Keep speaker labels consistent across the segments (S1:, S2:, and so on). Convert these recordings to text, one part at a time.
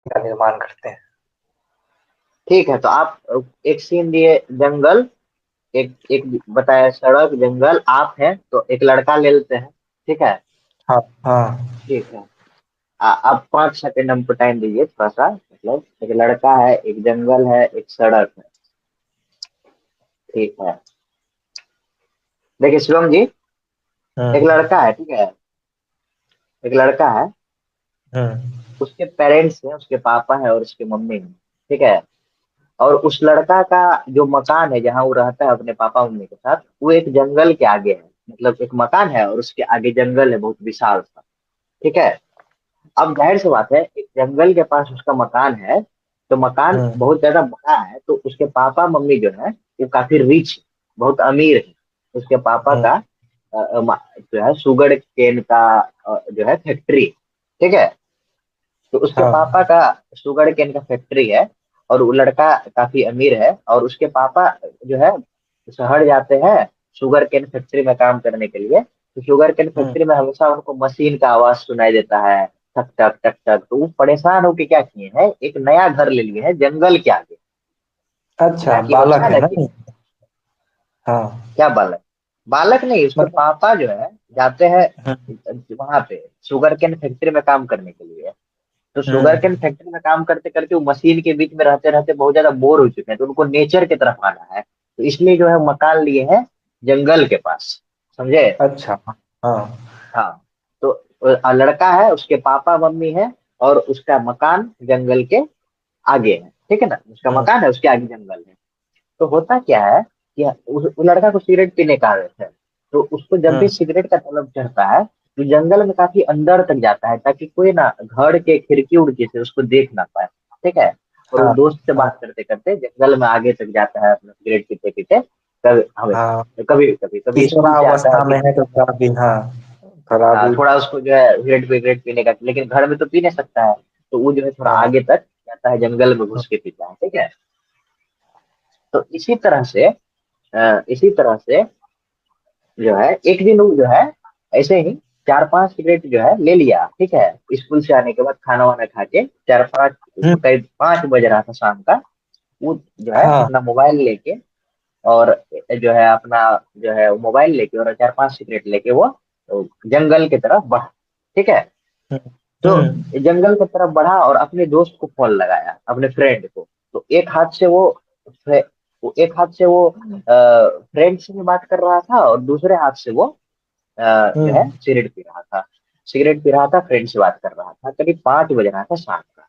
S1: का निर्माण करते हैं।
S2: ठीक है, तो आप एक सीन दिए जंगल, एक एक बताया सड़क जंगल, आप हैं तो एक लड़का ले लेते हैं। ठीक है।
S1: हाँ हाँ।
S2: ठीक है। आप 5 सेकंड हमको टाइम दीजिए थोड़ा सा, मतलब एक लड़का है, एक जंगल है, एक सड़क है। ठीक है। देखिए शिवम जी, एक
S1: हम्म
S2: लड़का है, ठीक है, एक लड़का है,
S1: हम्म
S2: उसके पेरेंट्स हैं, उसके पापा है और उसकी मम्मी है। ठीक है। और उस लड़का का जो मकान है जहाँ वो रहता है अपने पापा मम्मी के साथ, वो एक जंगल के आगे है। मतलब एक मकान है और उसके आगे जंगल है बहुत विशाल सा। ठीक है। अब जाहिर सी बात है, एक जंगल के पास उसका मकान है, तो मकान
S1: हम्म
S2: बहुत ज्यादा बड़ा है, तो उसके पापा मम्मी जो है वो काफी रिच, बहुत अमीर है। उसके पापा
S1: हम्म
S2: का जो है शुगर केन का जो है फैक्ट्री। ठीक है। तो उसके
S1: हाँ
S2: पापा का शुगर केन का फैक्ट्री है, और वो लड़का काफी अमीर है, और उसके पापा जो है शहर जाते हैं शुगर केन फैक्ट्री में काम करने के लिए। तो शुगर केन
S1: हम्म।
S2: फैक्ट्री में हमेशा उनको मशीन का आवाज सुनाई देता है, टक टक टक टक। तो वो परेशान होके क्या किए हैं, एक नया घर ले लिए हैं जंगल के आगे।
S1: अच्छा,
S2: ताकि होता
S1: बालक
S2: है
S1: है
S2: ना
S1: ना
S2: कि,
S1: ये? हाँ।
S2: क्या बालक, बालक नहीं, उसके
S1: मतलब।
S2: पापा जो है जाते हैं
S1: हम्म
S2: वहां पे शुगर केन फैक्ट्री में काम करने के लिए। तो शुगर केन
S1: हम्म।
S2: फैक्ट्री में काम करते करते वो मशीन के बीच में रहते रहते बहुत ज्यादा बोर हो चुके हैं, तो उनको नेचर की तरफ आना है, तो इसलिए जो है मकान लिए हैं जंगल के पास। समझे?
S1: अच्छा। हाँ।
S2: हाँ। तो लड़का है, उसके पापा मम्मी है, और उसका मकान जंगल के आगे है। ठीक है ना, उसका
S1: हम्म
S2: मकान है, उसके आगे जंगल है। तो होता क्या है कि उस लड़का को सिगरेट पीने का आदत है। तो उसको जब भी
S1: हम्म।
S2: सिगरेट का तलब चढ़ता है, तो जंगल में काफी अंदर तक जाता है, ताकि कोई ना घर के खिड़की उड़की से उसको देख ना पाए। ठीक है। और वो
S1: हाँ
S2: दोस्त से
S1: हाँ
S2: बात करते करते जंगल में आगे तक जाता है अपना सिगरेट पीते पीते, कभी हमेशा,
S1: हाँ।
S2: कभी कभी कभी
S1: किशोरा
S2: स्कूल से आता है
S1: अवस्था में
S2: फिर,
S1: है तो थोड़ा भी, हाँ, थोड़ा
S2: हाँ,
S1: भी।
S2: थोड़ा उसको जो है सिगरेट पीने का, लेकिन घर में तो पी नहीं सकता है, तो वो जो है थोड़ा
S1: हाँ।
S2: आगे तक जाता है, जंगल में
S1: हम्म
S2: घुस के पीता है। ठीक है। तो इसी तरह से जो है एक दिन वो जो है ऐसे ही 4-5 सिगरेट जो है ले लिया। ठीक है। स्कूल से आने के बाद खाना वाना खा के 4-5,
S1: हम्म।
S2: करीब 5 बज रहा था शाम का, वो जो है
S1: हाँ।
S2: अपना मोबाइल लेके, और जो है अपना जो है मोबाइल लेके और 4-5 सिगरेट लेके वो जंगल की तरफ बढ़ा। ठीक है।
S1: हम्म
S2: तो
S1: हम्म।
S2: जंगल की तरफ बढ़ा और अपने दोस्त को फोन लगाया, अपने फ्रेंड को। तो एक हाथ से वो फ्रेंड से भी बात कर रहा था, और दूसरे हाथ से वो जो है
S1: हम्म।
S2: सिगरेट पी रहा था। सिगरेट पी रहा था, फ्रेंड से बात कर रहा था, करीब 5 बज रहा था शाम का।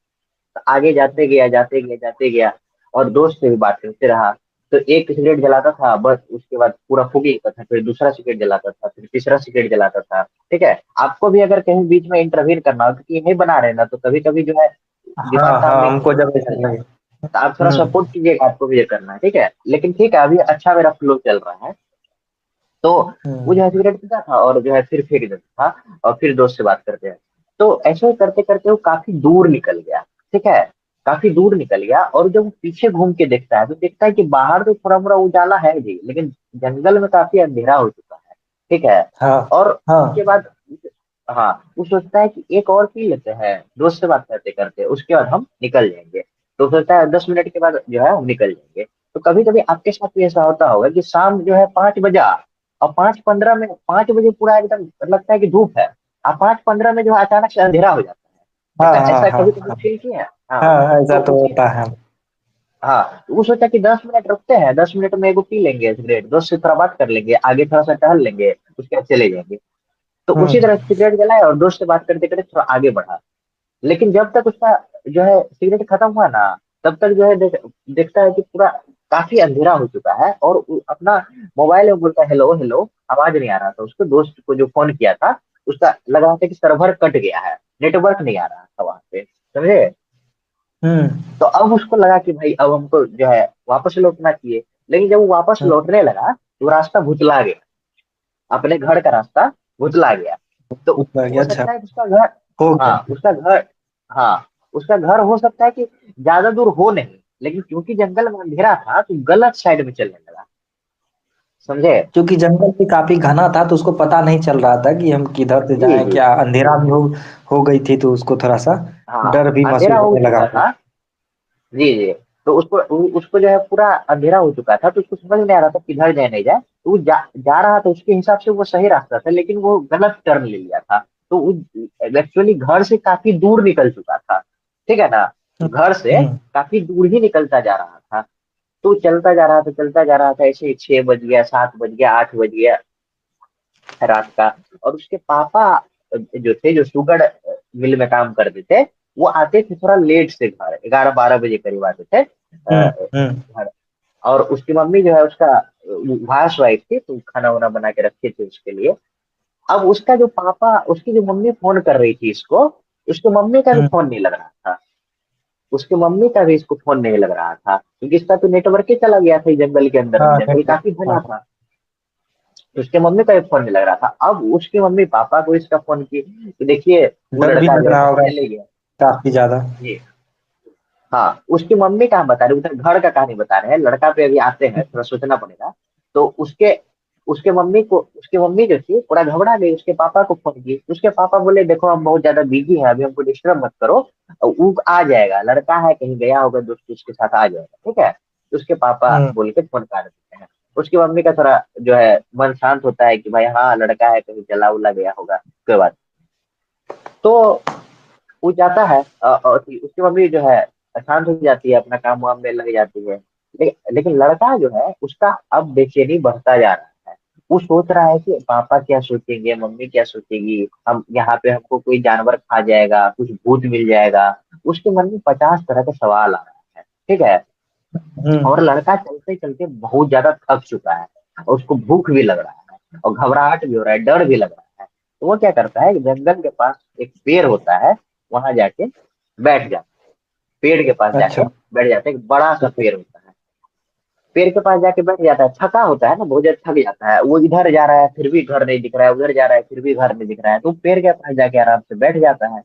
S2: तो आगे जाते गया जाते गया जाते गया, और दोस्त से भी बात करते रहा। तो एक सिगरेट जलाता था, बस उसके बाद पूरा फूक लेता था, फिर दूसरा सिगरेट जलाता था, फिर तीसरा सिगरेट जलाता था। ठीक है। आपको भी अगर कहीं बीच में इंटरवीन करना हो, क्योंकि नहीं बना रहे ना, तो कभी कभी जो है
S1: हाँ
S2: दिमाग काम
S1: हाँ,
S2: नहीं
S1: हमको
S2: करता,
S1: जब
S2: पता
S1: ऐसा
S2: चलता
S1: लगे।
S2: है। तो आप थोड़ा
S1: हम्म
S2: सपोर्ट कीजिएगा, आपको भी ये करना है। ठीक है, लेकिन ठीक है, अभी अच्छा मेरा फ्लो चल रहा है। तो वो जो
S1: हम्म।
S2: है सिगरेट पीता था और जो है फिर फेंक देता था, और फिर दोस्त से बात करते हैं। तो ऐसे ही करते करते वो काफी दूर निकल गया। ठीक है। काफी दूर निकल गया, और जब वो पीछे घूम के देखता है, तो देखता है कि बाहर तो थोड़ा मोड़ा उजाला है जी, लेकिन जंगल में काफी अंधेरा हो चुका है। ठीक है।
S1: हाँ
S2: और उसके
S1: हाँ।
S2: बाद, हाँ, वो सोचता है कि एक और पी लेते हैं, दोस्त से बात करते करते, उसके बाद हम निकल जाएंगे। तो सोचता है 10 मिनट के बाद जो है हम निकल जाएंगे। तो कभी कभी आपके साथ भी ऐसा होता होगा कि शाम जो है 5 बजा, और 5:15 में, 5 बजे पूरा एकदम लगता है कि धूप है, और 5:15 में जो है अचानक से अंधेरा हो जाता है।
S1: हाँ
S2: ऐसा
S1: हाँ
S2: ऐसा
S1: हाँ
S2: कभी कभी
S1: हाँ।
S2: फील किया है? हाँ।
S1: हाँ,
S2: तो
S1: ऐसा तो
S2: उसी,
S1: होता है।
S2: हाँ, तो वो सोचा कि 10 मिनट रुकते हैं, 10 मिनट में एगो पी लेंगे सिगरेट, दोस्त से थोड़ा बात कर लेंगे, आगे थोड़ा सा टहल लेंगे, उसके बाद चले जाएंगे। तो उसी तरह
S1: हम्म
S2: सिगरेट जलाया और दोस्त से बात करते करते थोड़ा आगे बढ़ा। लेकिन जब तक उसका जो है सिगरेट खत्म हुआ ना, तब तक जो है देखता है कि पूरा काफी अंधेरा हो चुका है, और वो अपना मोबाइल में बोलता है हेलो हेलो, आवाज नहीं आ रहा था उसको, दोस्त को जो फोन किया था उसका लग रहा था कि सर्वर कट गया है, नेटवर्क नहीं आ रहा था वहां पे। समझे?
S1: हम्म
S2: तो अब उसको लगा कि भाई अब हमको जो है वापस लौटना चाहिए। लेकिन जब वो वापस
S1: हम्म।
S2: लौटने लगा, तो रास्ता भुतला गया, अपने घर का रास्ता भुतला गया। तो
S1: उतना ही
S2: हो
S1: अच्छा।
S2: सकता है कि उसका घर,
S1: हो
S2: हाँ
S1: गया।
S2: उसका घर, हाँ उसका घर हो सकता है कि ज्यादा दूर हो नहीं, लेकिन क्योंकि जंगल में अंधेरा था तो गलत साइड में चलने लगा। समझे?
S1: क्योंकि जंगल भी काफी घना था तो उसको पता नहीं चल रहा था कि हम किधर से
S2: जी
S1: जाएं,
S2: जी।
S1: क्या अंधेरा भी हो गई थी तो उसको थोड़ा सा
S2: हाँ,
S1: डर भी
S2: अंधेरा
S1: महसूस
S2: हो
S1: होने लगा।
S2: चुका था। जी जी। तो उसको जो है पूरा अंधेरा हो चुका था, तो उसको समझ नहीं आ रहा था किधर जाए नहीं जाए, तो वो जा रहा था, उसके हिसाब से वो सही रास्ता था, लेकिन वो गलत टर्न ले लिया था। तो वो एक्चुअली घर से काफी दूर निकल चुका था, ठीक है ना? घर से
S1: हम्म
S2: काफी दूर ही निकलता जा रहा था। तो चलता जा रहा था, चलता जा रहा था, ऐसे ही 6 बज गया, 7 बज गया, 8 बज गया रात का। और उसके पापा जो थे, जो शुगर मिल में काम करते थे, वो आते थे थोड़ा लेट से घर, 11-12 बजे करीब आते थे
S1: हम्म हम्म
S2: घर। और उसकी मम्मी जो है उसका हाउस वाइफ थी, तो खाना वाना बना के रखे थे उसके लिए। अब उसका जो पापा, उसकी जो मम्मी फोन कर रही थी इसको, उसकी मम्मी का भी
S1: हम्म।
S2: फोन नहीं लग रहा था। उसकी मम्मी का भी इसको फोन नहीं लग रहा था, क्योंकि इसका तो नेटवर्क ही चला गया था इस जंगल के अंदर में,
S1: हाँ
S2: जंगल
S1: नेटवर्क।
S2: काफी
S1: हाँ,
S2: घना था। तो उसके मम्मी का भी फोन नहीं लग रहा था। अब उसकी मम्मी पापा को इसका फोन की, तो देखिए वो
S1: डर भी
S2: लड़का
S1: लग
S2: जो है
S1: रहा
S2: कहीं
S1: होगा
S2: चले गया।
S1: काफी ज्यादा।
S2: जी। हाँ, उसकी मम्मी का हम बता रहे हैं, उधर घर का कहानी बता रहे हैं, लड़का पे अभी आते हैं, थोड़ा सोचना पड़ेगा। तो उसके उसके मम्मी जो थी पूरा घबरा गई, उसके पापा को फोन की। उसके पापा बोले देखो हम बहुत ज्यादा बिजी हैं, अभी हमको डिस्टर्ब मत करो, वो आ जाएगा, लड़का है कहीं गया होगा दोस्त उसके साथ, आ जाएगा, ठीक है? तो उसके पापा
S1: हम्म
S2: बोल के फोन काट देते हैं। उसकी मम्मी का थोड़ा जो है मन शांत होता है कि भाई हाँ लड़का है, कहीं चला उला गया होगा, कोई बात। तो वो जाता है, और उसकी मम्मी जो है शांत हो जाती है, अपना काम वाम में लग जाती है। लेकिन लड़का जो है उसका अब बेचैनी बढ़ता जा रहा है। वो सोच रहा है कि पापा क्या सोचेंगे, मम्मी क्या सोचेगी, हम यहाँ पे हमको कोई जानवर खा जाएगा, कुछ भूत मिल जाएगा। उसके मन में 50 तरह के सवाल आ रहा है, ठीक है?
S1: हम्म।
S2: और लड़का चलते चलते बहुत ज्यादा थक चुका है, और उसको भूख भी लग रहा है, और घबराहट भी हो रहा है, डर भी लग रहा है। तो वो क्या करता है कि जंगल के पास एक पेड़ होता है, वहां जाके बैठ जाता है। पेड़ के पास जाके
S1: अच्छा।
S2: बैठ जाता है, एक बड़ा सा पेड़ होता है। पेड़ के पास जाके बैठ जाता है, थका होता है ना, बहुत ज्यादा थक जाता है। वो इधर जा रहा है फिर भी घर नहीं दिख रहा है, उधर जा रहा है फिर भी घर नहीं दिख रहा है, तो पेड़ के पास जाके आराम से बैठ जाता है।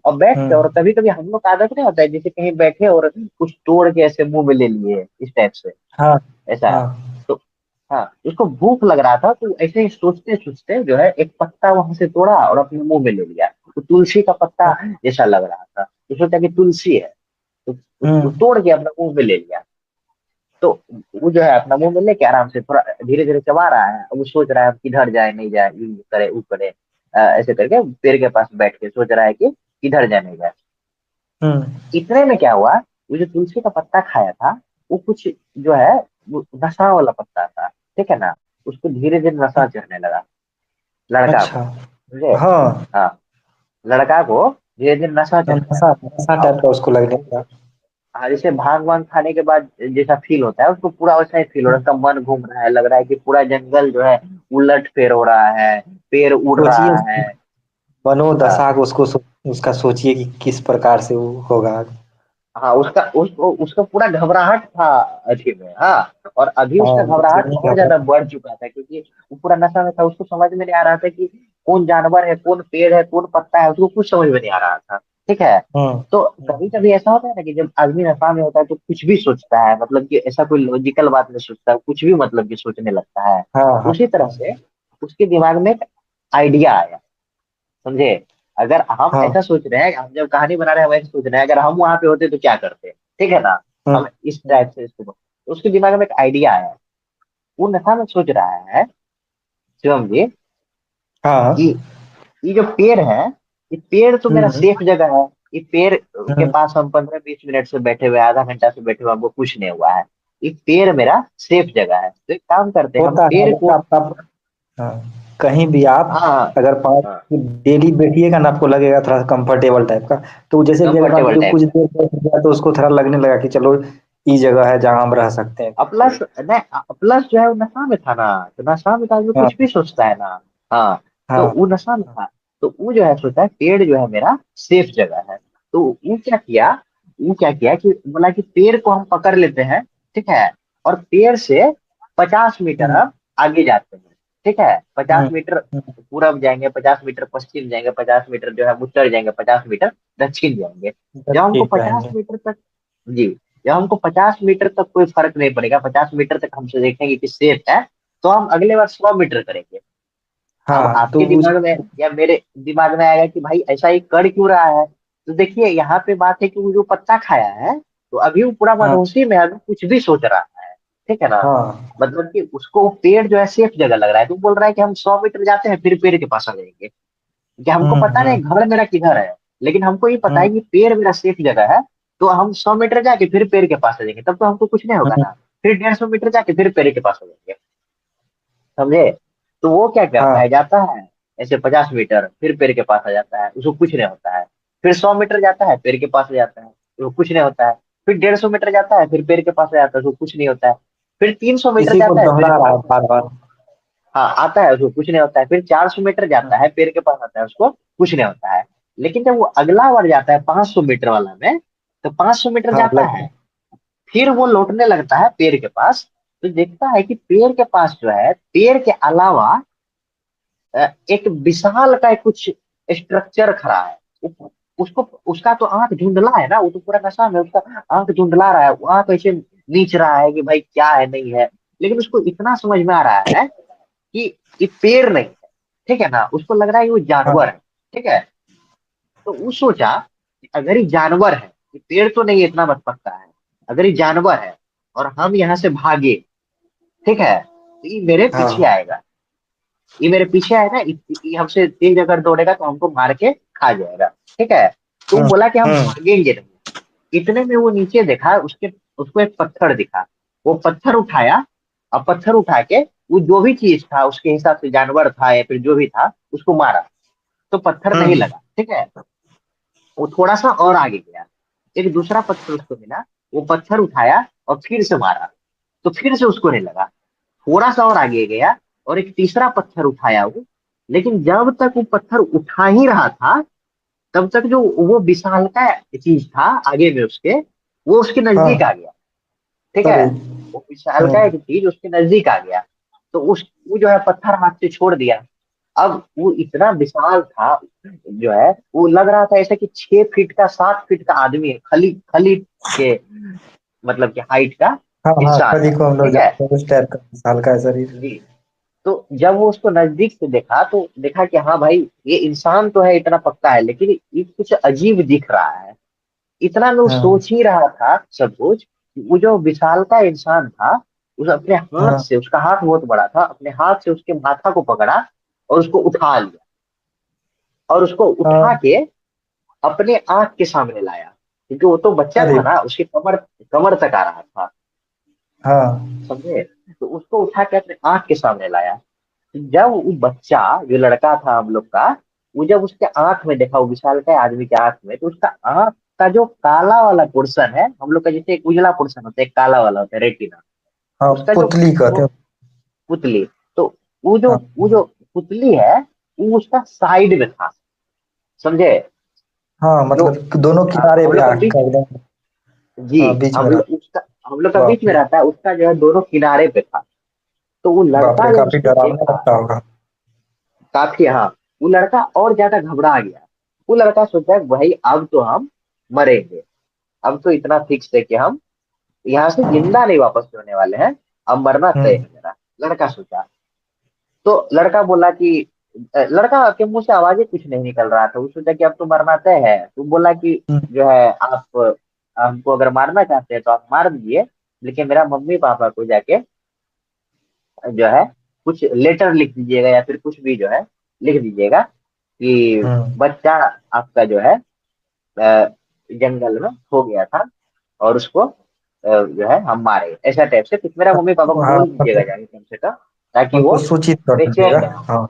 S2: और बैठ के, और
S1: हम्म।
S2: कभी कभी हम लोग का आदत नहीं होता है, जैसे कहीं बैठे और कुछ तोड़ के ऐसे मुंह में ले लिए, इस टाइप से,
S1: हाँ
S2: ऐसा है।
S1: हाँ।
S2: तो हाँ, उसको भूख लग रहा था, तो ऐसे ही सोचते सोचते जो है एक पत्ता वहां से तोड़ा और अपने मुंह में ले लिया। तो तुलसी का पत्ता जैसा लग रहा था, तो सोचा कि तुलसी है, तो वो
S1: हम्म।
S2: तोड़ के अपना मुंह में ले लिया। तो वो जो है अपना मुंह में लेके आराम से थोड़ा धीरे धीरे चबा रहा है। अब वो सोच रहा है अब किधर जाए नहीं जाए, ये करे वो करे, ऐसे करके पेड़ के पास बैठ के सोच रहा है कि किधर जाए नहीं जाए।
S1: हम्म।
S2: इतने में क्या हुआ, वो जो तुलसी का पत्ता खाया था, वो कुछ जो है वो नशा वाला पत्ता था, ठीक है ना? उसको धीरे धीरे नशा चढ़ने लगा, लड़का को,
S1: अच्छा।
S2: समझे?
S1: हाँ।
S2: हाँ, लड़का को धीरे धीरे नशा
S1: हाँ,
S2: चढ़ने
S1: नशा
S2: लगा।
S1: नशा टाइप
S2: अब
S1: का उसको लगने लगा।
S2: हाँ, जैसे भांग वांग खाने के बाद जैसा फील होता है उसको, पूरा वैसा ही फील हो रहा है, उसका मन घूम रहा है, लग रहा है कि पूरा जंगल जो है उलट फेर हो रहा है, पेड़ उड़
S1: सोचिए
S2: रहा है।
S1: उसकी मनोदशा
S2: हाँ
S1: को उसका सोचिए कि किस प्रकार से वो होगा।
S2: हाँ, उसका पूरा घबराहट था अभी में, हाँ। और अभी
S1: हाँ
S2: उसका घबराहट
S1: बेचैनी का
S2: और ज्यादा बढ़ चुका था, क्योंकि वो पूरा नशा में था, उसको समझ में नहीं आ रहा था कि कौन जानवर है, कौन पेड़ है, कौन पत्ता है, उसको कुछ समझ में नहीं आ रहा था, ठीक है?
S1: हम्म
S2: तो कभी कभी ऐसा होता है ना कि जब आदमी नशा में होता है तो कुछ भी सोचता है, मतलब कि ऐसा कोई लॉजिकल बात नहीं सोचता, कुछ भी मतलब कि सोचने लगता है।
S1: हाँ हाँ
S2: उसी तरह
S1: हाँ
S2: से उसके दिमाग में एक आइडिया आया, समझे? अगर हम
S1: हाँ।
S2: ऐसा सोच रहे हैं, हम जब कहानी बना रहे हैं हम ऐसा सोच रहे हैं, अगर हम वहां पे होते तो क्या करते, ठीक है ना?
S1: हम्म
S2: हम इस टाइप से इसको, तो उसके दिमाग में एक आइडिया आया। वो नशा में सोच रहा है, शिवम जी, कि
S1: हाँ।
S2: ये जो पेड़ है, ये पेड़ तो मेरा
S1: हम्म
S2: सेफ जगह है। ये पेड़ के
S1: हम्म।
S2: पास हम 15-20 मिनट से बैठे हुए, आधा घंटा से बैठे हुए, हमको कुछ नहीं हुआ है। ये पेड़ मेरा सेफ जगह है, तो एक काम करते हैं हम
S1: होता है
S2: पेड़
S1: अगर
S2: को।
S1: आप हाँ, कहीं भी आप
S2: हाँ
S1: अगर पाँच
S2: हाँ,
S1: डेली बैठिएगा ना आपको लगेगा थोड़ा कंफर्टेबल टाइप का। तो जैसे भी अगर मान
S2: कंफर्टेबल
S1: लीजिए
S2: टाइप।
S1: कुछ देर बैठ गया तो उसको थोड़ा लगने लगा कि चलो ये जगह है जहाँ हम रह सकते हैं।
S2: और प्लस नहीं, प्लस जो है वो नशा में था ना, तो नशा में तो आदमी
S1: हाँ
S2: कुछ भी सोचता है ना। हाँ, तो
S1: हाँ
S2: वो नशा में था। तो वो जो है सोचा है पेड़ जो है मेरा सेफ जगह है। तो वो क्या किया कि बोला कि पेड़ को हम पकड़ लेते हैं, ठीक है? और पेड़ से 50 मीटर
S1: हम्म
S2: अब आगे जाते हैं, ठीक है? पचास
S1: हम्म
S2: मीटर पूरब जाएंगे, 50 मीटर पश्चिम जाएंगे, 50 मीटर जो है हम उत्तर जाएंगे, 50 मीटर दक्षिण जाएंगे। जब हमको
S1: ठीक
S2: पचास
S1: रहेंगे।
S2: मीटर तक जी, जब हमको 50 मीटर तक कोई फर्क नहीं पड़ेगा, 50 मीटर तक हमसे देखेंगे कि सेफ है, तो हम अगले बार 100 मीटर करेंगे। अब
S1: हाँ तो
S2: आपके
S1: उस
S2: दिमाग में या मेरे दिमाग में आएगा कि भाई ऐसा ही कर क्यों रहा है। तो देखिए यहाँ पे बात है कि वो जो पत्ता खाया है, तो अभी वो पूरा
S1: हाँ
S2: मदहोशी में है, अभी कुछ भी सोच रहा है। ठीक है ना।
S1: हाँ
S2: मतलब कि उसको वो पेड़ जो है सेफ जगह लग रहा है, तो वो बोल रहा है कि हम 100 मीटर जाते हैं फिर पेड़ के पास आ जाएंगे, कि हमको पता नहीं
S1: हम्म।
S2: घर मेरा किधर है, लेकिन हमको ये पता है
S1: हम्म
S2: कि पेड़ मेरा सेफ जगह है। तो हम 100 मीटर जाके फिर पेड़ के पास आ जाएंगे, तब तो हमको कुछ नहीं होगा
S1: हम्म।
S2: ना। फिर 150 मीटर जाके फिर पेड़ के पास आ जाएंगे। समझे। तो वो क्या करता है,
S1: हाँ
S2: जाता है ऐसे 50 मीटर, फिर पेड़ के पास आ जाता है, उसको कुछ नहीं होता है। फिर 100 मीटर जाता है, पेड़ के पास आ जाता है, उसको कुछ नहीं होता है। फिर 150 मीटर जाता है, फिर पेड़ के पास आ जाता है, उसको कुछ नहीं होता है। फिर 300 मीटर
S1: इसी को
S2: जाता है, पेड़
S1: दोहरा
S2: के
S1: रहा
S2: पास,
S1: है बार बार।
S2: हाँ आता है, उसको कुछ नहीं होता है। फिर 400 मीटर जाता है, पेड़ के पास आता है, उसको कुछ नहीं होता है। लेकिन जब वो अगला बार जाता है 500 मीटर वाला में, तो 500 मीटर
S1: हाँ
S2: जाता
S1: लग
S2: है, फिर वो लौटने लगता है पेड़ के पास। तो देखता है कि पेड़ के पास जो है, पेड़ के अलावा एक विशाल का कुछ स्ट्रक्चर खड़ा है। उसको, उसका तो आंख धुंधला है ना, वो तो पूरा नशा में, उसका आंख धुंधला रहा है, वो आंख ऐसे नीच रहा है कि भाई क्या है नहीं है। लेकिन उसको इतना समझ में आ रहा है कि ये पेड़ नहीं है। ठीक है ना, उसको लग रहा है कि वो जानवर
S1: हाँ
S2: है। ठीक है। तो वो सोचा कि अगर ये जानवर है, ये पेड़ तो नहीं इतना बच सकता है, अगर ये जानवर है और हम यहाँ से भागे, ठीक है, तो ये मेरे पीछे
S1: हाँ।
S2: आएगा। ये मेरे पीछे आएगा, ये हमसे तेज अगर दौड़ेगा तो हमको मार के खा जाएगा। ठीक है। तो वो
S1: हम्म।
S2: बोला कि हम
S1: हम्म।
S2: भागेंगे नहीं। इतने में वो नीचे देखा, उसके उसको एक पत्थर दिखा। वो पत्थर उठाया, और पत्थर उठा के वो जो भी चीज था उसके हिसाब से, जानवर था या फिर जो भी था, उसको मारा। तो पत्थर नहीं
S1: हम्म।
S2: लगा। ठीक है। वो थोड़ा सा और आगे गया, एक दूसरा पत्थर उसको मिला, वो पत्थर उठाया और फिर से मारा, तो फिर से उसको नहीं लगा। थोड़ा सा और आगे गया और एक तीसरा पत्थर उठाया वो, लेकिन जब तक वो पत्थर उठा ही रहा था, तब तक जो वो विशालकाय चीज था आगे में उसके, वो उसके नजदीक आ
S1: हाँ।
S2: गया। ठीक है।
S1: अरे।
S2: वो विशालकाय
S1: हम्म।
S2: की चीज उसके नजदीक आ गया। तो उस, वो जो है पत्थर हाथ से छोड़ दिया। अब वो इतना विशाल था, जो है वो लग रहा था ऐसा कि 6 फीट का 7 फीट का आदमी है, खली खली के, मतलब कि हाइट का
S1: हाँ हाँ,
S2: इंसान
S1: खली
S2: है।
S1: को हम लोग
S2: ठीक है
S1: जानते हैं, उस टाइप का विशाल का है शरीर।
S2: जी। तो जब वो उसको नजदीक से देखा, तो देखा कि हाँ भाई ये इंसान तो है, इतना पक्का है, लेकिन ये कुछ अजीब दिख रहा है। इतना में वो
S1: हाँ
S2: सोच ही रहा था सब कुछ, कि वो जो विशाल का इंसान था, उस अपने हाथ
S1: हाँ
S2: से, उसका हाथ बहुत बड़ा था, अपने हाथ से उसके माथा को पकड़ा और उसको उठा लिया, और उसको उठा
S1: हाँ।
S2: के अपने आंख के सामने लाया, क्योंकि वो तो बच्चा
S1: अरे।
S2: था ना, उसकी कमर, कमर तक आ रहा था।
S1: हाँ
S2: समझे। तो उसको उठा के अपने आंख के सामने लाया। जब वो बच्चा, जो लड़का था हम लोग का, वो जब उसके आंख में देखा, वो विशाल का आदमी के आंख में, तो उसका आंख का जो काला वाला पोर्शन है, हम लोग का जैसे एक उजला पोर्शन होता है, एक काला वाला होता है रेटिना,
S1: हाँ,
S2: उसका जो
S1: पुतली कहते
S2: वो
S1: हैं।
S2: पुतली, तो वो जो
S1: हाँ
S2: पुतली है, वो उसका साइड में था। समझे।
S1: हाँ,
S2: जो
S1: मतलब दोनों किनारे
S2: हम
S1: पे
S2: लोग का
S1: आँख
S2: बीच,
S1: का एकदम।
S2: जी,
S1: हाँ, बीच में
S2: हम
S1: रहा।
S2: लोग उसका, हम लोग का
S1: बाप
S2: बीच में
S1: रे।
S2: रहता है, उसका जो है दोनों किनारे पे था। तो वो
S1: बाप
S2: लड़का
S1: रे,
S2: जब
S1: काफी
S2: उसको
S1: डरावना
S2: देखा,
S1: लगता होगा।
S2: काफी, हाँ, वो लड़का और ज्यादा घबरा गया। वो लड़का सोचा कि भाई अब तो हम मरेंगे, अब तो इतना फिक्स है कि हम यहाँ से जिंदा नहीं वापस होने वाले हैं, अब मरना तय
S1: हम्म।
S2: है मेरा। लड़का सोचा। तो लड़का बोला कि, लड़का के मुंह से आवाजें कुछ नहीं निकल रहा था, वो सोचा कि अब तो मरना तय है। तो बोला कि
S1: हम्म।
S2: जो है आप हमको अगर मारना चाहते हैं तो आप मार दीजिए, लेकिन मेरा मम्मी पापा को जाके जो है कुछ लेटर लिख दीजिएगा, या फिर कुछ भी जो है लिख दीजिएगा कि
S1: हम्म।
S2: बच्चा आपका जो है जंगल में खो गया था, और उसको जो है हम मारे, ऐसा टाइप से कुछ मेरा मम्मी पापा को
S1: हाँ
S2: बोल दीजिएगा
S1: मतलब
S2: जाके कम से कम, ताकि वो
S1: उनको सूचित कर दीजिएगा।
S2: बेचैन ना हो।
S1: हाँ।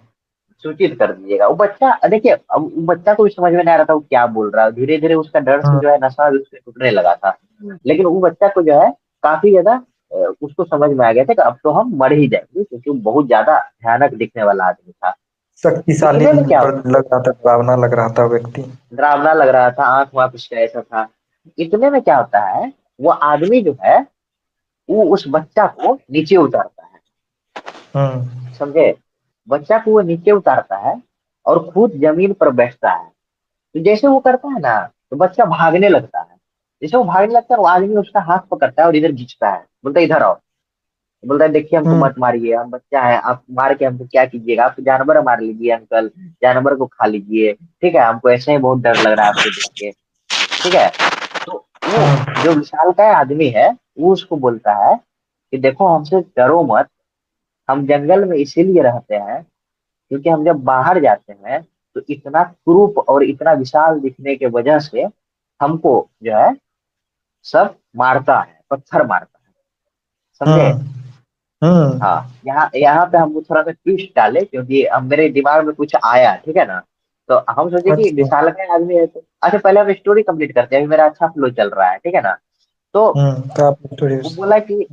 S2: सूचित कर दीजिएगा। वो बच्चा, देखिए अब वो बच्चा को भी समझ में नहीं आ रहा था वो क्या बोल रहा है, धीरे धीरे उसका डर से
S1: हम्म।
S2: जो है नशा भी उसके टूटने लगा था। लेकिन वो बच्चा को जो है काफी ज्यादा उसको समझ में आ गया था कि अब तो हम मर ही जाएंगे, क्योंकि वो बहुत ज्यादा भयानक दिखने वाला आदमी था।
S1: शक्तिशाली
S2: इतने में क्या
S1: पर
S2: होता,
S1: लग रहा था, डरावना लग रहा था व्यक्ति।
S2: डरावना लग रहा था, आंख वाँख उसका ऐसा था। इतने में क्या होता है, वो आदमी जो है, वो उस बच्चा को नीचे उतारता है।
S1: हम्म।
S2: समझे। बच्चा को वो नीचे उतारता है और खुद जमीन पर बैठता है। तो जैसे वो करता है ना, तो बच्चा भागने लगता है। जैसे वो भागने लगता है, वो आदमी उसका हाथ पकड़ता है और इधर खींचता है, बोलता है इधर आओ। बोलता है देखिए हमको
S1: हम्म
S2: मत मारिए, हम बच्चा है, आप मार के हमको क्या कीजिएगा, आप जानवर मार लीजिए अंकल, जानवर को खा लीजिए, ठीक है, हमको ऐसे ही बहुत डर लग रहा है आपको देख के, ठीक है। तो वो
S1: हम्म
S2: जो विशालकाय आदमी है, वो उसको बोलता है कि देखो हमसे डरो मत, हम जंगल में इसीलिए रहते हैं क्योंकि हम जब बाहर जाते हैं तो इतना क्रूप और इतना विशाल दिखने के वजह से हमको जो है सब मारता है, पत्थर मारता है, समझे।
S1: हम्म हम्म
S2: हाँ, यहाँ यहाँ पे हम थोड़ा सा ट्विस्ट डाले क्योंकि अब मेरे दिमाग में कुछ आया, ठीक है ना। तो हम सोचे कि
S1: अच्छा।
S2: विशालकाय आदमी है तो अच्छा, पहले हम स्टोरी कंप्लीट करते हैं, अभी मेरा अच्छा फ्लो चल रहा है, ठीक है ना। तो
S1: तो आप
S2: वो
S1: इंट्रोड्यूस।
S2: बोला कि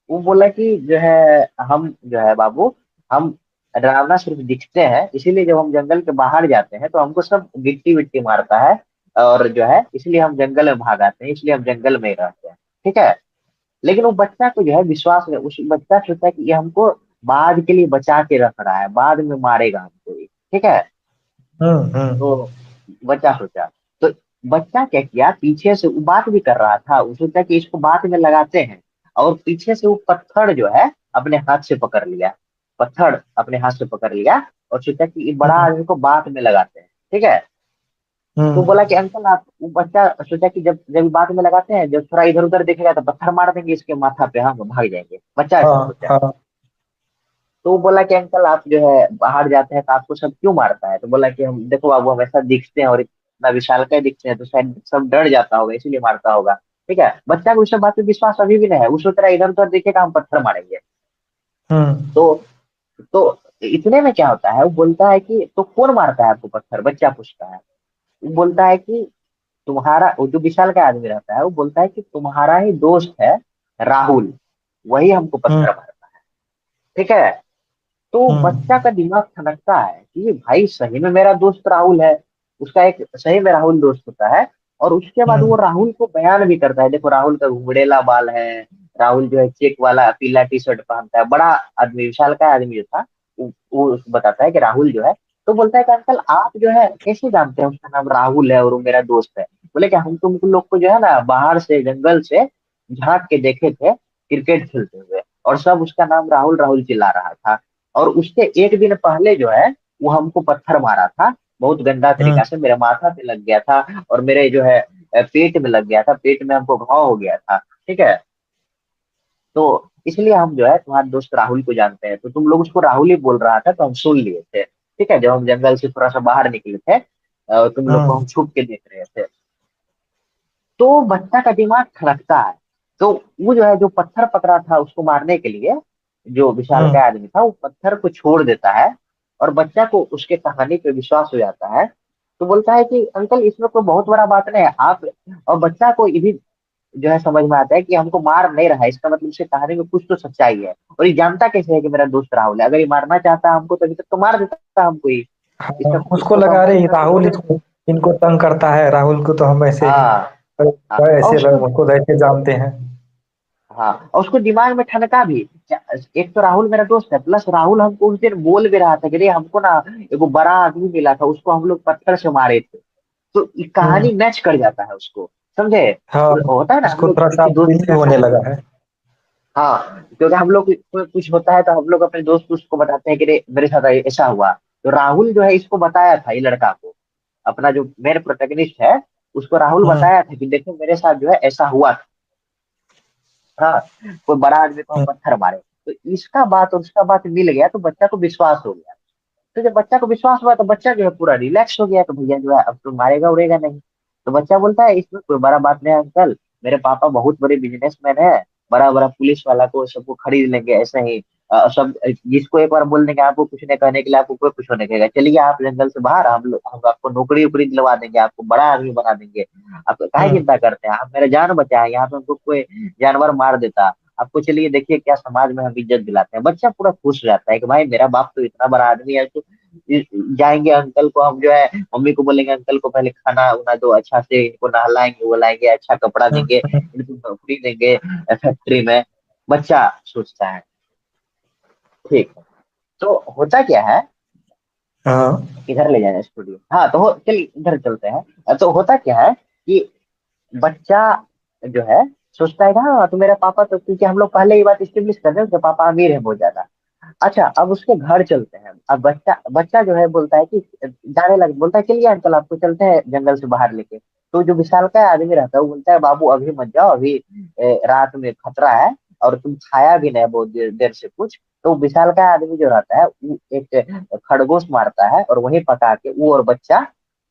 S2: वो बोला कि जो है हम जो है बाबू, हम डरावना सिर्फ दिखते हैं, इसीलिए जब हम जंगल के बाहर जाते हैं तो हमको सब गिट्टी विट्टी मारता है, और जो है इसलिए हम जंगल में भाग आते हैं, इसलिए हम जंगल में ही रहते हैं, ठीक है। लेकिन वो बच्चा को जो है विश्वास नहीं, उस बच्चा सोचता है कि ये हमको बाद के लिए बचा के रख रहा है, बाद में मारेगा हमको ये, ठीक है।
S1: हम्म।
S2: तो बच्चा सोचा, तो बच्चा क्या किया, पीछे से वो बात भी कर रहा था, वो सोचा कि इसको बात में लगाते हैं, और पीछे से वो पत्थर जो है अपने हाथ से पकड़ लिया, पत्थर अपने हाथ से पकड़ लिया, और सोचा कि ये बड़ा
S1: हम्म
S2: आदमी को बात में लगाते हैं, ठीक है। तो
S1: हम्म।
S2: बोला कि अंकल आप, वो बच्चा सोचा कि जब जब बात में लगाते हैं, जब थोड़ा इधर उधर देखेगा तो पत्थर मार देंगे इसके माथा पे, हम भाग जाएंगे, बच्चा ऐसा
S1: हाँ
S2: सोचा।
S1: हाँ।
S2: तो वो बोला कि अंकल आप जो है बाहर जाते हैं तो आपको सब क्यों मारता है, तो बोला कि हम देखो बाबू हम ऐसा दिखते हैं और इतना विशालकाय दिखते हैं तो शायद सब डर जाता होगा इसीलिए मारता होगा, ठीक है। बच्चा को इस सब बात पे विश्वास अभी भी नहीं है, वो सोच रहा है इधर उधर देखेगा हम पत्थर मारेंगे।
S1: हम्म
S2: तो तो इतने में क्या होता है, वो बोलता है कि तो कौन मारता है आपको पत्थर, बच्चा पूछता है। वो बोलता है कि तुम्हारा, वो जो विशाल का आदमी रहता है वो बोलता है कि तुम्हारा ही दोस्त है राहुल, वही हमको
S1: हम्म
S2: पत्थर मारता है, ठीक है। तो बच्चा
S1: हम्म
S2: का दिमाग ठनकता है कि ये भाई सही में मेरा दोस्त राहुल है, उसका एक सही में राहुल दोस्त होता है। और उसके बाद वो
S1: हम्म
S2: राहुल को बयान भी करता है, देखो राहुल का घुंघरेला बाल है, राहुल जो है चेक वाला पीला टी शर्ट पहनता है, बड़ा आदमी विशाल का आदमी जो था, वो उसको बताता है कि राहुल जो है। तो बोलता है कि अंकल आप जो है कैसे जानते हैं उसका नाम राहुल है और वो मेरा दोस्त है। बोले कि हम तुम लोग को जो है ना बाहर से जंगल से झांक के देखे थे क्रिकेट खेलते हुए, और सब उसका नाम राहुल राहुल चिल्ला रहा था, और उसके एक दिन पहले जो है वो हमको पत्थर मारा था, बहुत गंदा
S1: हम्म
S2: तरीका से मेरे माथा पे लग गया था, और मेरे जो है पेट में लग गया था, पेट में हमको घाव हो गया था, ठीक है। तो इसलिए हम जो है तुम्हारे दोस्त राहुल को जानते हैं, तो तुम लोग उसको राहुल ही बोल रहा था तो हम सुन लिए थे, ठीक है, जब हम जंगल से थोड़ा सा बाहर निकले थे, तुम लोग को हम
S1: हम्म
S2: छुप के देख रहे थे। तो बच्चा का दिमाग खड़कता है। तो वो जो है जो पत्थर पकड़ा था उसको मारने के लिए, जो
S1: हम्म।
S2: विशालकाय आदमी था, वो पत्थर को छोड़ देता है, और बच्चा को उसके कहानी पे विश्वास हो जाता है। तो बोलता है कि अंकल इसमें कोई बहुत बड़ा बात नहीं है आप, और बच्चा को ये भी जो है समझ में आता है कि हमको मार नहीं रहा है, इसका मतलब इसके कहानी में कुछ तो सच्चाई है, और ये जानता कैसे है कि मेरा दोस्त राहुल है, अगर ये मारना चाहता हमको तो अभी तक तो मार देता हमको ही,
S1: हाँ,
S2: इसका
S1: उसको
S2: इसको तो हम
S1: लगा रहे
S2: पूरी तरह से
S1: राहुल
S2: थोड़ी।
S1: इसको, इनको तंग करता है, राहुल को तो हम ऐसे ही
S2: हाँ और
S1: ऐसे
S2: उसको,
S1: लोग खुद ऐसे जानते हैं।
S2: हाँ और उसको दिमाग में ठनका भी, एक तो राहुल मेरा दोस्त है, प्लस राहुल हमको उस दिन बोल भी रहा था कि रे हमको ना एगो बड़ा आदमी मिला था, उसको हम लोग पत्थर से मारे थे। तो ये
S1: हम्म।
S2: कहानी मैच कर जाता है उसको, समझे।
S1: हाँ,
S2: होता है ना हम
S1: उसको
S2: लोग
S1: थोड़ा सा
S2: किसी दोस्त
S1: बिलीव
S2: के
S1: होने
S2: साथ,
S1: लगा है।
S2: हाँ क्योंकि हम लोग को कुछ होता है तो हम लोग अपने दोस्त उसको बताते हैं कि रे मेरे साथ ऐसा हुआ। तो राहुल जो है इसको बताया था, ये लड़का को, अपना जो मेन प्रोटेगनिस्ट है उसको राहुल
S1: हम्म
S2: बताया था कि देखो मेरे साथ जो है ऐसा हुआ था, हाँ, कोई बड़ा आदमी को हम
S1: हम्म
S2: पत्थर मारे। तो इसका बात और उसका बात मिल गया तो बच्चा को विश्वास हो गया। तो जब बच्चा को विश्वास हुआ तो बच्चा जो है पूरा रिलैक्स हो गया, तो भैया जो है अब तो मारेगा उड़ेगा नहीं। तो बच्चा बोलता है इसमें कोई बड़ा बात नहीं है अंकल, मेरे पापा बहुत बड़े बिजनेसमैन है, बड़ा बड़ा पुलिस वाला को सबको खरीद लेंगे ऐसे ही, सब जिसको एक बार बोल देंगे आपको कुछ नहीं कहने के लिए, आपको कोई कुछ नहीं कहेगा, चलिए आप जंगल से बाहर, हम आपको नौकरी उकरी दिलवा देंगे, आपको बड़ा आदमी बना देंगे, आप काहे
S1: हम्म।
S2: चिंता करते हैं, आप मेरा जान बचाए, यहाँ पे हमको कोई जानवर मार देता आपको, चलिए देखिए क्या समाज में हम इज्जत दिलाते हैं। बच्चा पूरा खुश हो जाता है कि भाई मेरा बाप तो इतना बड़ा आदमी है, तो जाएंगे अंकल को हम जो है, मम्मी को बोलेंगे अंकल को पहले खाना उना दो अच्छा से, इनको नहलाएंगे बुलाएंगे, अच्छा कपड़ा देंगे,
S1: हम्म।
S2: इनको नौकरी देंगे फैक्ट्री में। बच्चा सोचता है, ठीक है। तो होता क्या है,
S1: हाँ।
S2: इधर ले जाए स्टूडियो, हाँ तो चलिए इधर चलते हैं। तो होता क्या है कि बच्चा जो है सोचता है कि हाँ तो मेरा पापा तो, क्योंकि हम लोग पहले ही बात स्टेब्लिश कर रहे हैं उसके पापा अमीर है बहुत ज्यादा। अच्छा अब उसके घर चलते हैं। अब बच्चा बच्चा जो है बोलता है कि जाने लग बोलता है चलिए अंकल आपको चलते हैं जंगल से बाहर लेके। तो जो विशालकाय आदमी रहता है वो बोलता है बाबू अभी मत जाओ, अभी रात में खतरा है और तुम खाया भी नहीं बहुत देर से कुछ। तो विशालकाय आदमी जो रहता है वो एक खरगोश मारता है और वहीं पका के वो और बच्चा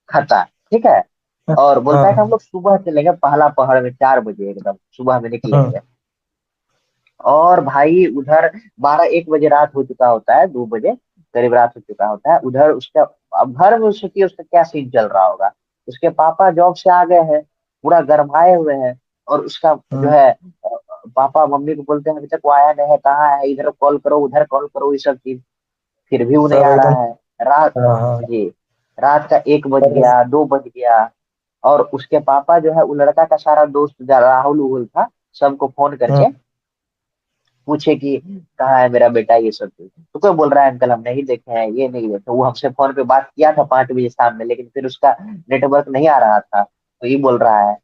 S2: खाता है। ठीक है। और बोलता है कि हम
S1: हाँ
S2: लोग सुबह चलेंगे, पहला पहर में 4 बजे एकदम सुबह में
S1: हाँ
S2: निकलेंगे। और भाई उधर 12-1 बजे रात हो चुका होता है, 2 बजे करीब रात हो चुका होता है उधर उसका। अब घर में सोचिए उसका क्या सीन चल रहा होगा। उसके पापा जॉब से आ गए हैं, पूरा गरमाए हुए हैं। और उसका जो
S1: हाँ।
S2: है पापा मम्मी को बोलते हैं अभी तक वो आया नहीं है, कहाँ है, इधर कॉल करो उधर कॉल करो, ये सब चीज। फिर भी वो नहीं
S1: सब
S2: आ
S1: एकदम।
S2: रहा है। रात,
S1: हाँ हाँ।
S2: जी, रात का 1 बज
S1: पर-
S2: गया, 2 बज गया। और उसके पापा जो है वो लड़का का सारा दोस्त राहुल उहुल था, सबको फोन
S1: हाँ
S2: करके पूछे कि कहाँ है मेरा बेटा, ये सब चीज। तो कोई बोल रहा है अंकल हम नहीं देखे हैं, ये नहीं देखे। वो हमसे फोन पे बात किया था 5 बजे शाम में, लेकिन फिर उसका नेटवर्क नहीं आ रहा था, तो ये बोल रहा है।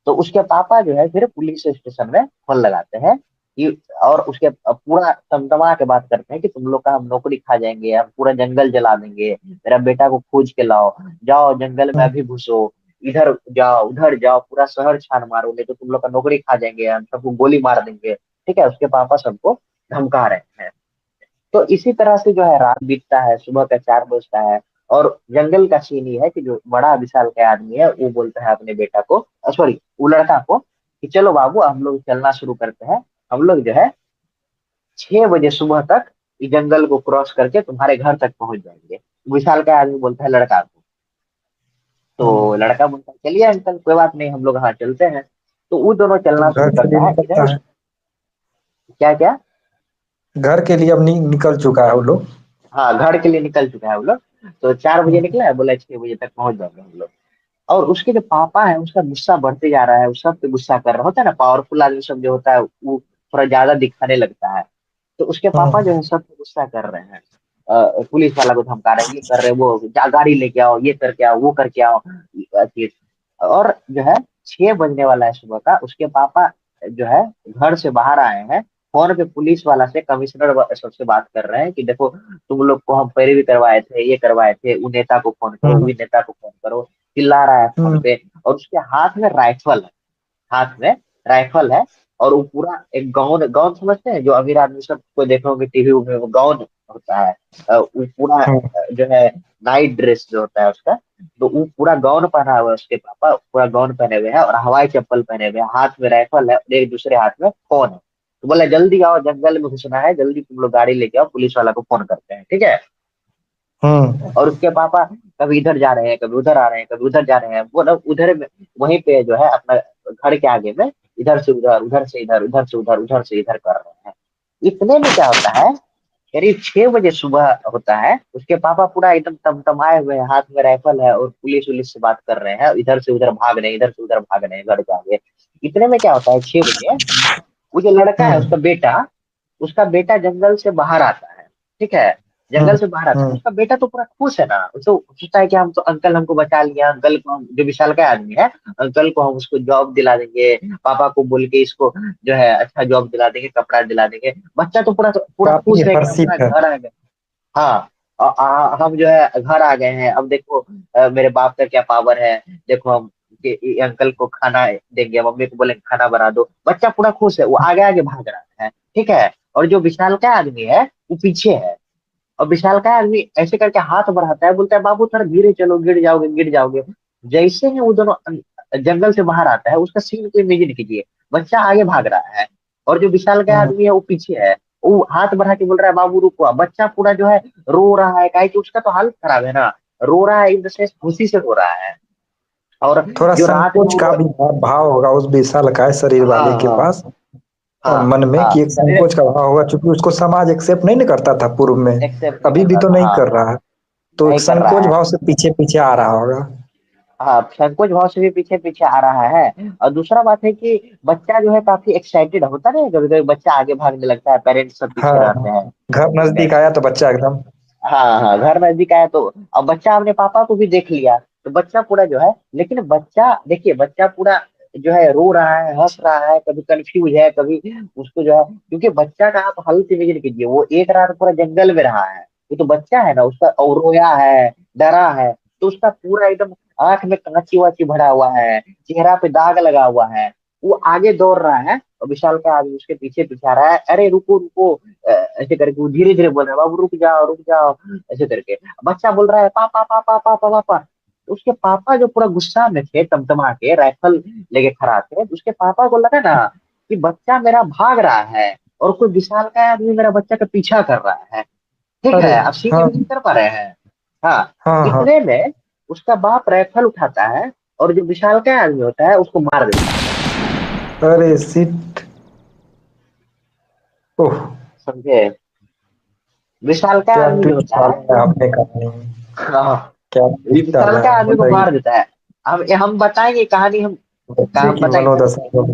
S2: तो उसके पापा जो है फिर पुलिस स्टेशन में फोन लगाते हैं कि, और उसके पूरा तमतमा के बात करते हैं कि तुम लोग का हम नौकरी खा जाएंगे, हम पूरा जंगल जला देंगे, मेरा बेटा को खोज के लाओ, जाओ जंगल में
S1: हाँ।
S2: अभी घुसो, इधर जाओ उधर जाओ, पूरा शहर छान मारो, नहीं तो तुम लोग का नौकरी खा जाएंगे, हम सबको गोली मार देंगे। ठीक है, उसके पापा सबको धमका रहे हैं। तो इसी तरह से जो है रात बीतता है, सुबह का 4 बजता है। और जंगल का सीन ये है कि जो बड़ा विशाल का आदमी है वो बोलता है अपने बेटा को, सॉरी वो लड़का को, कि चलो बाबू हम लोग चलना शुरू करते हैं। हम लोग जो है 6 बजे सुबह तक इस जंगल को क्रॉस करके तुम्हारे घर तक पहुंच जाएंगे। विशाल का आदमी बोलता है लड़का को। तो
S1: हाँ।
S2: लड़का बोलता है चलिए अंकल कोई बात नहीं, हम लोग हाँ चलते हैं। तो वो दोनों
S1: तो
S2: चलना
S1: घर
S2: शुरू
S1: के लिए
S2: करता है इधर
S1: निकलता है।
S2: क्या क्या।
S1: घर के लिए अब निकल चुका है वो लोग।
S2: हाँ घर के लिए निकल चुका है वो लोग। तो 4 बजे
S1: हाँ
S2: निकला है, बोला 6 बजे तक पहुंच जाएंगे हम लोग। और उसके जो पापा है उसका गुस्सा बढ़ते जा रहा है, वो सब पे गुस्सा कर रहा होता है ना, पावरफुल आदमी सब जो होता है वो थोड़ा ज्यादा दिखाने लगता है। तो उसके पापा जो
S1: हाँ
S2: है सब पे गुस्सा कर रहे हैं। पुलिस वाला को धमका रहे हैं, ये कर रहे हैं, वो गाड़ी लेके आओ, ये करके आओ, वो करके आओ, चीज। और जो है 6 बजने वाला है सुबह का, उसके पापा जो है घर से बाहर आए हैं। फोन पे पुलिस वाला से, कमिश्नर सबसे बात कर रहे हैं कि देखो तुम लोग को हम पैरवी करवाए थे, ये करवाए थे, वो नेता को फोन करो, वो
S1: हाँ
S2: नेता को फोन करो, चिल्ला रहा है फोन
S1: हाँ
S2: पे। और उसके हाथ में राइफल है, हाथ में राइफल है। और वो पूरा एक गाउन, गाउन समझते हैं जो अमीर आदमी सब को देखे होंगे टीवी में, वो गाउन होता है। वो पूरा
S1: हाँ।
S2: जो है नाइट ड्रेस जो होता है उसका, तो वो पूरा गाउन पहना हुआ है उसके पापा, पूरा गाउन पहने हुए हैं और हवाई चप्पल पहने हुए हैं, हाथ में राइफल है और एक दूसरे हाथ में फोन है। तो बोला जल्दी आओ जंगल में घुसना है, जल्दी तुम लोग गाड़ी लेके आओ, पुलिस वाला को फोन करते हैं। ठीक है।
S1: हाँ।
S2: और उसके पापा कभी इधर जा रहे हैं, कभी उधर आ रहे हैं, कभी उधर जा रहे हैं, वो ना उधर वहीं पे जो है अपना घर के आगे में इधर से उधर, उधर से इधर, उधर से उधर, उधर से इधर कर रहे हैं। इतने में क्या होता है, करीब 6 बजे सुबह होता है, उसके पापा पूरा एकदम तमतमाए हुए हैं, हाथ में राइफल है और पुलिस उलिस से बात कर रहे हैं, इधर से उधर भाग रहे हैं, इधर से उधर भाग रहे हैं घर के आगे। इतने में क्या होता है 6 बजे, वो जो लड़का है
S1: हाँ
S2: उसका बेटा जंगल से बाहर आता है। ठीक है,
S1: हाँ
S2: जंगल से बाहर आता है,
S1: हाँ
S2: उसका बेटा तो पूरा खुश है ना, वो तो सोचता है कि हम तो अंकल हमको बचा लिया, अंकल को हम, जो विशाल का आदमी है, अंकल को हम उसको जॉब दिला देंगे, पापा को बोल के इसको जो है अच्छा जॉब दिला देंगे, कपड़ा दिला देंगे। बच्चा तो पूरा पूरा
S1: काफी
S2: खुश है कि हम
S1: हर्षित
S2: पूरा
S1: है।
S2: घर आ गए। हाँ, हम जो है घर आ गए हैं, अब देखो मेरे बाप का क्या पावर है, देखो हम ये अंकल को खाना देंगे, मम्मी को बोलेंगे खाना बना दो। बच्चा पूरा खुश है, वो आगे आगे भाग रहा है। ठीक है। और जो विशाल का आदमी है वो पीछे है। और विशाल का आदमी ऐसे करके हाथ बढ़ाता है, बोलता है बाबू थोड़ा धीरे चलो, गिर जाओगे गिर जाओगे। जैसे ही वो दोनों जंगल से बाहर आता है, उसका सीन को इमेजिन कीजिए, बच्चा आगे भाग रहा है और जो विशाल का
S1: हाँ।
S2: आदमी है वो पीछे है। वो हाथ बढ़ा के बोल रहा है बाबू रुको। बच्चा पूरा जो है रो रहा है, काहे कि उसका तो हालत खराब है ना, रो रहा है इन द सेंस खुशी से रो रहा है। और
S1: थोड़ा
S2: जो रात में
S1: संकोच का भी भाव होगा उस विशाल काय शरीर
S2: हाँ
S1: वाले के
S2: हाँ
S1: पास।
S2: हाँ
S1: मन में
S2: हाँ
S1: कि एक संकोच का भाव होगा, क्योंकि उसको समाज एक्सेप्ट नहीं ना करता था पूर्व में।
S2: एक्सेप्ट नहीं
S1: अभी भी
S2: करता
S1: तो
S2: था,
S1: नहीं
S2: हाँ
S1: कर रहा है। तो एक
S2: नहीं कर
S1: संकोच
S2: रहा है।
S1: भाव से पीछे पीछे आ रहा होगा।
S2: हाँ संकोच भाव से भी पीछे पीछे आ रहा है। और दूसरा बात है कि बच्चा जो है काफी एक्साइटेड होता है, कभी कभी बच्चा आगे भागने लगता है, पेरेंट्स सब
S1: हाँ
S2: पीछे रहते
S1: हाँ।
S2: हैं।
S1: घर
S2: घूमने।
S1: नजदीक आया तो बच्चा एकदम।
S2: हाँ हाँ घर नजदीक आया तो अब बच्चा अपने पापा को भी देख लिया, तो बच्चा पूरा जो है, लेकिन बच्चा देखिए बच्चा पूरा जो है रो रहा है, हंस रहा है, कभी कंफ्यूज है, कभी उसको जो है, क्योंकि बच्चा का आप हालत इमेजिन कीजिए, वो एक रात पूरा जंगल में रहा है, वो तो बच्चा है ना, उसका और रोया है, डरा है, तो उसका पूरा एकदम आंख में कांची वाची भरा हुआ है, चेहरा पे दाग लगा हुआ है, वो आगे दौड़ रहा है और विशाल का आदमी उसके पीछे पीछे आ रहा है, अरे रुको रुको, ऐसे करके वो धीरे धीरे बोल रहा है, बाबू रुक जाओ ऐसे करके। बच्चा बोल रहा है पापा पापा पापा पापा। तो उसके पापा जो पूरा गुस्सा में थे, तमतमा के राइफल लेके खड़ा थे, तो उसके पापा को लगा ना कि बच्चा मेरा भाग रहा है और कोई विशाल का आदमी मेरा बच्चा का पीछा कर रहा है। ठीक
S1: अरे
S2: है, आप सीन
S1: हाँ
S2: इमेजिन कर पा रहे हैं। हाँ।
S1: हाँ हाँ।
S2: इतने में उसका बाप राइफल उठाता है और जो विशाल का आदमी होता है उसको मार देता है।
S1: अरे सिट। ओह।
S2: समझे? विशाल का
S1: क्या
S2: आदमी जो
S1: ट्विस्ट
S2: होता है,
S1: डाला है आपने कहानी में।
S2: हाँ,
S1: क्या ट्विस्ट
S2: विशाल
S1: डाला
S2: का
S1: है
S2: आदमी को
S1: बताइए।
S2: मार देता है। हम बताएंगे कहानी, हम
S1: बच्चे
S2: काम
S1: की
S2: बताएंगे।
S1: मनोदशा को।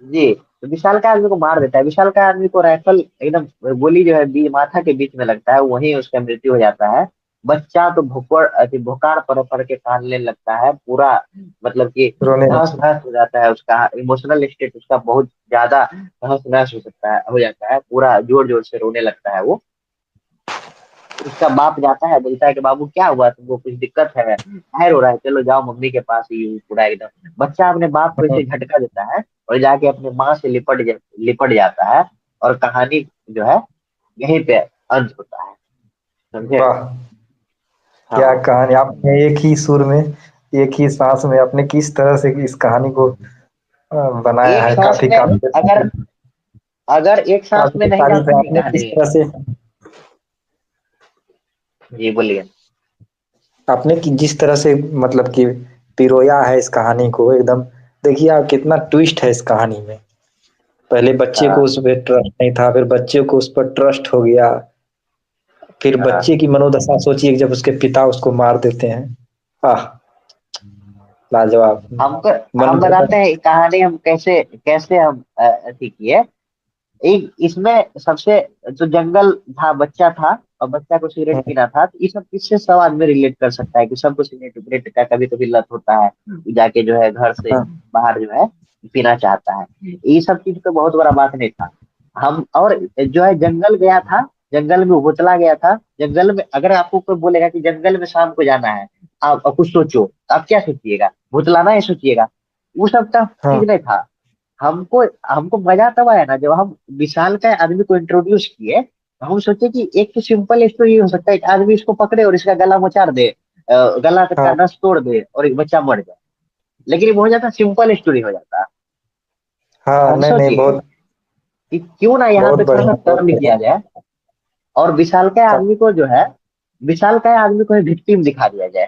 S2: जी, तो विशाल का आदमी को मार देता है, विशाल का आदमी को राइफल एकदम गोली जो है माथा के बीच में लगता है, वहीं उसका मृत्यु हो जाता है। बच्चा तो भुकार पड़ के कानने लगता है पूरा, मतलब कि
S1: रोने
S2: तहस
S1: लगे।
S2: नहस हो जाता है, उसका इमोशनल स्टेट उसका बहुत ज्यादा तहस नहस हो जाता है, पूरा जोर जोर से रोने लगता है वो। उसका बाप जाता है, बोलता है कि बाबू क्या हुआ तुमको, कुछ दिक्कत है, काहे रो रहा है, चलो जाओ मम्मी के पास ही। पूरा एकदम बच्चा अपने बाप को
S1: हाँ,
S2: इसे झटका देता है और जाके अपने माँ से लिपट जाता है। और कहानी जो है यहीं पे अंत होता है। समझे?
S1: वाह। क्या
S2: हाँ।
S1: कहानी आपने एक ही सुर में, एक ही सांस में आपने किस तरह से इस कहानी को बनाया
S2: एक
S1: है।
S2: सांस
S1: काफी
S2: में, अगर
S1: काबिल,
S2: अगर एक सांस में
S1: काबिल
S2: नहीं
S1: तारीफ
S2: गाते
S1: है।
S2: हैं
S1: आपने किस
S2: कहानी।
S1: तरह से,
S2: जी बोलिए।
S1: आपने जिस तरह से मतलब कि पिरोया है इस कहानी को एकदम। देखिए आप, कितना ट्विस्ट है इस कहानी में। पहले बच्चे को
S2: हाँ
S1: उस पर ट्रस्ट नहीं था, फिर बच्चे को उस पर ट्रस्ट हो गया। फिर
S2: हाँ।
S1: बच्चे की मनोदशा सोचिए जब उसके पिता उसको मार देते हैं। आह, लाजवाब।
S2: हमको
S1: मन
S2: हम
S1: को।
S2: बताते हैं कहानी हम कैसे कैसे हम अथी किए। एक इसमें सबसे, जो जंगल था, बच्चा था और बच्चा को सिगरेट पीना था, तो इस सब किससे सब आदमी रिलेट कर सकता है कि सबको सिगरेट विगरेट का कभी कभी लत होता है, जाके जो है घर से
S1: हाँ
S2: बाहर जो है पीना चाहता है। ये सब चीज तो बहुत बड़ा बात नहीं था। हम और जो है जंगल गया था, जंगल में वो चला गया था। जंगल में अगर आपको कोई बोलेगा कि जंगल में शाम को जाना है, आप कुछ सोचो, तो आप क्या सोचिएगा? भुतलाना ही सोचिएगा। वो सब तो
S1: हाँ
S2: चीज नहीं था। हमको हमको मजा तब आया ना जब हम विशाल का आदमी को इंट्रोड्यूस किए, तो हम सोचे कि एक तो सिंपल स्टोरी हो सकता है, एक आदमी इसको पकड़े और इसका गला मुचार दे, गला का
S1: हाँ
S2: नस तोड़ दे और एक बच्चा मर जाए। लेकिन ये हो जाता, सिंपल स्टोरी हो जाता।
S1: हाँ।
S2: हम
S1: नहीं नहीं,
S2: सोचिए
S1: बहुत
S2: कि क्यों ना यहाँ
S1: बहुत
S2: पे थोड़ा सा
S1: बढ़िया, बहुत
S2: टर्न
S1: बढ़िया।
S2: किया जाए और विशाल के आदमी को जो है, विशाल का आदमी को विक्टिम दिखा दिया जाए।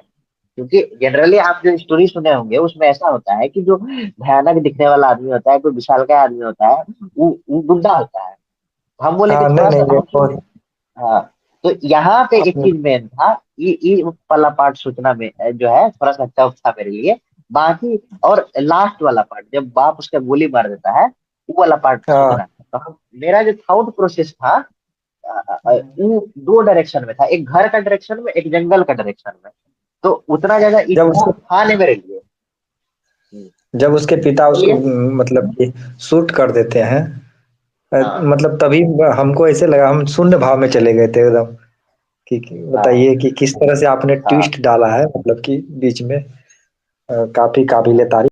S2: क्योंकि जनरली आप जो स्टोरी सुने होंगे उसमें ऐसा होता है कि जो भयानक दिखने वाला आदमी होता है, कोई विशाल का आदमी होता है, वो गुंडा होता है। हम बोले कि
S1: हाँ नहीं
S2: थोड़ा सा
S1: नहीं, ये
S2: हम
S1: बहुत।
S2: हाँ, तो यहाँ पे एक
S1: आपने
S2: चीज मेन था, ये वाला पार्ट सोचना में जो है थोड़ा सा टफ था मेरे लिए। बाकी और लास्ट वाला पार्ट जब बाप उसका गोली मार देता है, वो वाला पार्ट
S1: हाँ।
S2: सोचना था। तो मेरा जो थॉट प्रोसेस था, वो दो डायरेक्शन में था, एक घर का डायरेक्शन में, एक जंगल का डायरेक्शन में। तो उतना ज्यादा
S1: जब
S2: इतना
S1: उसके
S2: था नहीं मेरे लिए।
S1: जब उसके पिता उसको
S2: बोलिए।
S1: मतलब कि शूट कर देते हैं,
S2: हाँ
S1: मतलब तभी हमको ऐसे लगा, हम शून्य भाव में चले गए थे एकदम।
S2: हाँ
S1: बताइए कि किस तरह से आपने
S2: हाँ।
S1: ट्विस्ट डाला है, मतलब कि बीच में काफी काबिले तारीफ।